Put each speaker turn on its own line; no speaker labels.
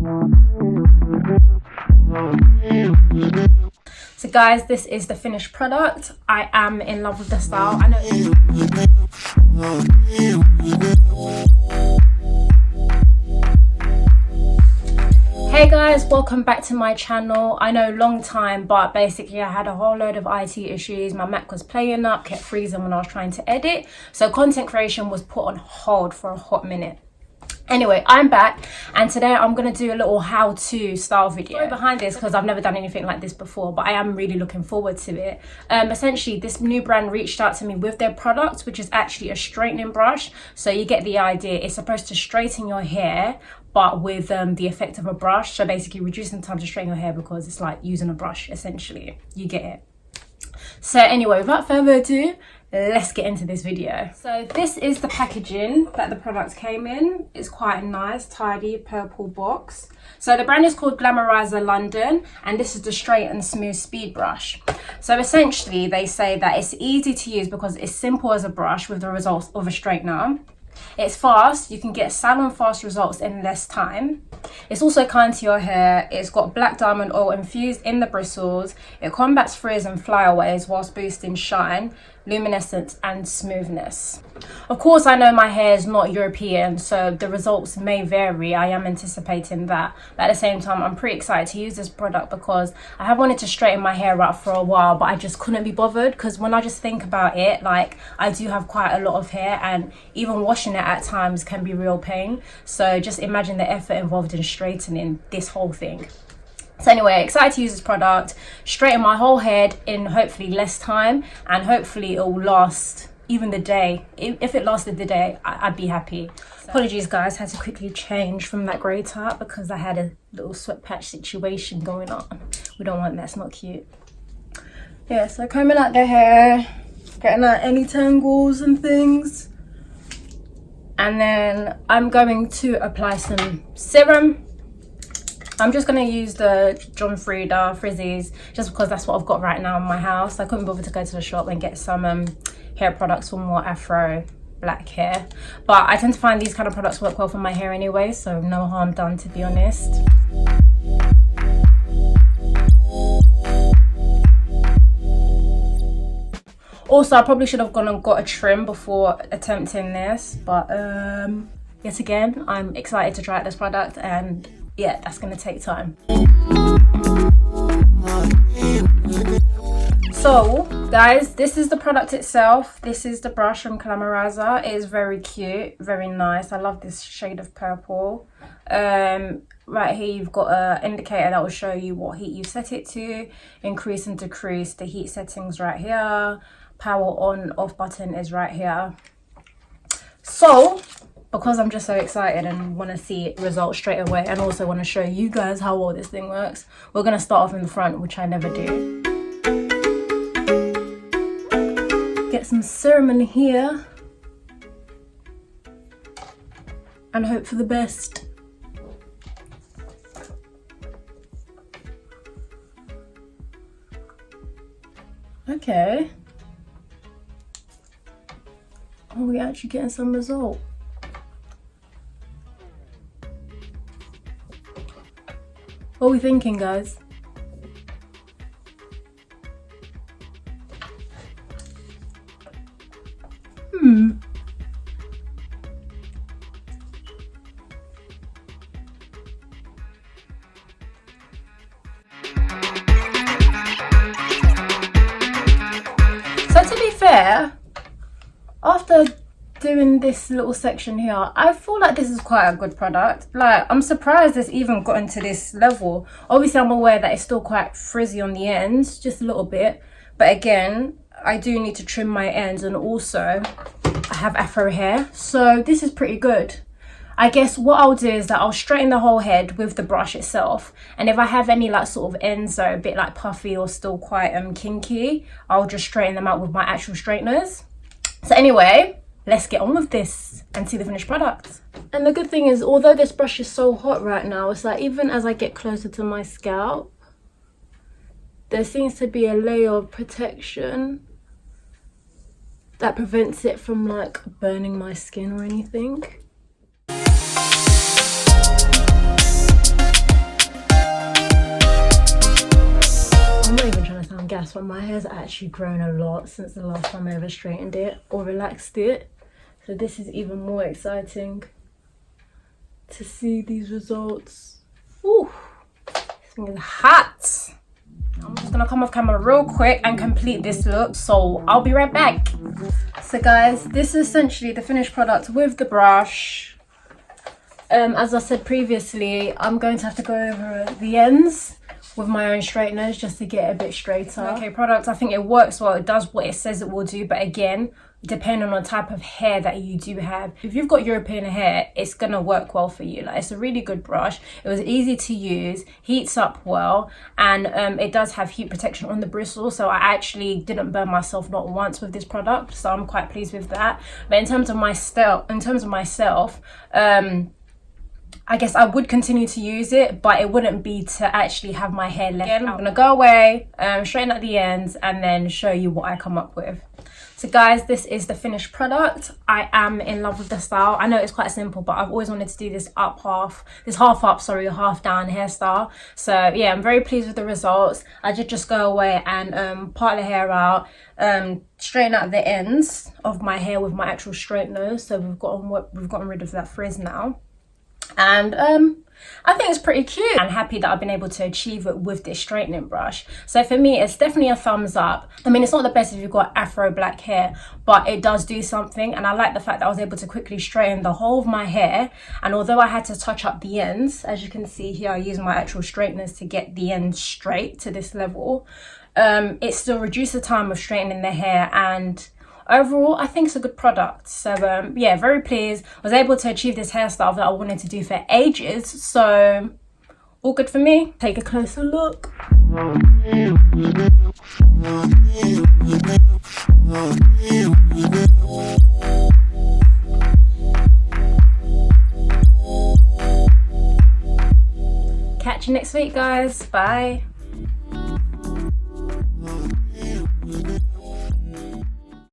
So guys, this is the finished product. I am in love with the style. I know. Hey guys, welcome back to my channel. I know, long time, but basically I had a whole load of IT issues. My Mac was playing up, kept freezing when I was trying to edit. So content creation was put on hold for a hot minute. Anyway, I'm back and today I'm going to do a little how-to style video behind this because I've never done anything like this before, but I am really looking forward to it. Essentially, this new brand reached out to me with their product, which is actually a straightening brush. So you get the idea. It's supposed to straighten your hair, but with the effect of a brush. So basically reducing the time to straighten your hair because it's like using a brush, essentially. You get it. So anyway, without further ado, let's get into this video. So this is the packaging that the product came in. It's quite a nice, tidy purple box. So the brand is called Glamoriser London, and this is the straight and smooth speed brush. So essentially they say that it's easy to use because it's simple as a brush with the results of a straightener. It's fast, you can get salon fast results in less time. It's also kind to your hair. It's got black diamond oil infused in the bristles. It combats frizz and flyaways whilst boosting shine, luminescence and smoothness. Of course, I know my hair is not European, so the results may vary. I am anticipating that, but at the same time I'm pretty excited to use this product because I have wanted to straighten my hair out for a while, but I just couldn't be bothered because when I just think about it, like, I do have quite a lot of hair and even washing it at times can be real pain. So just imagine the effort involved in straightening this whole thing. So anyway, excited to use this product, straighten my whole head in hopefully less time, and hopefully it will last even the day. If it lasted the day, I'd be happy. So, apologies guys, had to quickly change from that grey top because I had a little sweat patch situation going on. We don't want that, it's not cute. Yeah, so combing out the hair, getting out any tangles and things. And then I'm going to apply some serum. I'm just going to use the John Frieda Frizzies just because that's what I've got right now in my house. I couldn't bother to go to the shop and get some hair products for more afro black hair. But I tend to find these kind of products work well for my hair anyway, so no harm done, to be honest. Also, I probably should have gone and got a trim before attempting this, but yet again, I'm excited to try out this product, and yeah, that's gonna take time. So guys, this is the product itself. This is the brush from Glamoriser. It is very cute, very nice. I love this shade of purple. Right here you've got an indicator that will show you what heat you set it to, increase and decrease the heat settings right here. Power on off button is right here. So because I'm just so excited and want to see results straight away, and also want to show you guys how well this thing works, we're going to start off in the front, which I never do. Get some serum in here and hope for the best. Okay. Oh, we're actually getting some result. What are we thinking, guys? So to be fair, after doing this little section here, I feel like this is quite a good product. Like, I'm surprised it's even gotten to this level. Obviously I'm aware that it's still quite frizzy on the ends, just a little bit, but again, I do need to trim my ends, and also I have afro hair, so this is pretty good. I guess what I'll do is that I'll straighten the whole head with the brush itself, and if I have any like sort of ends that are a bit like puffy or still quite kinky, I'll just straighten them out with my actual straighteners. So anyway, let's get on with this and see the finished product. And the good thing is, although this brush is so hot right now, it's like even as I get closer to my scalp, there seems to be a layer of protection that prevents it from like burning my skin or anything. that's why my hair's actually grown a lot since the last time I ever straightened it or relaxed it. So this is even more exciting to see these results. Ooh, this thing is hot. I'm just gonna come off camera real quick and complete this look, so I'll be right back. So guys, this is essentially the finished product with the brush. As I said previously, I'm going to have to go over the ends with my own straighteners just to get it a bit straighter. Okay, product, I think it works well. It does what it says it will do, but again, depending on the type of hair that you do have, if you've got European hair, it's gonna work well for you. Like, it's a really good brush. It was easy to use, heats up well, and it does have heat protection on the bristles, so I actually didn't burn myself not once with this product, so I'm quite pleased with that. But in terms of myself, I guess I would continue to use it, but it wouldn't be to actually have my hair left out. I'm gonna go away, straighten at the ends, and then show you what I come up with. So guys, this is the finished product. I am in love with the style. I know it's quite simple, but I've always wanted to do this half up, half down hairstyle. So yeah, I'm very pleased with the results. I did just go away and part the hair out, straighten out the ends of my hair with my actual straighteners. So we've gotten rid of that frizz now. And I think it's pretty cute. I'm happy that I've been able to achieve it with this straightening brush. So for me, it's definitely a thumbs up. I mean, it's not the best if you've got afro black hair, but it does do something. And I like the fact that I was able to quickly straighten the whole of my hair. And although I had to touch up the ends, as you can see here, I use my actual straighteners to get the ends straight to this level. It still reduced the time of straightening the hair, and overall I think it's a good product. So yeah, very pleased. I was able to achieve this hairstyle that I wanted to do for ages, so all good for me. Take a closer look. Catch you next week, guys. Bye.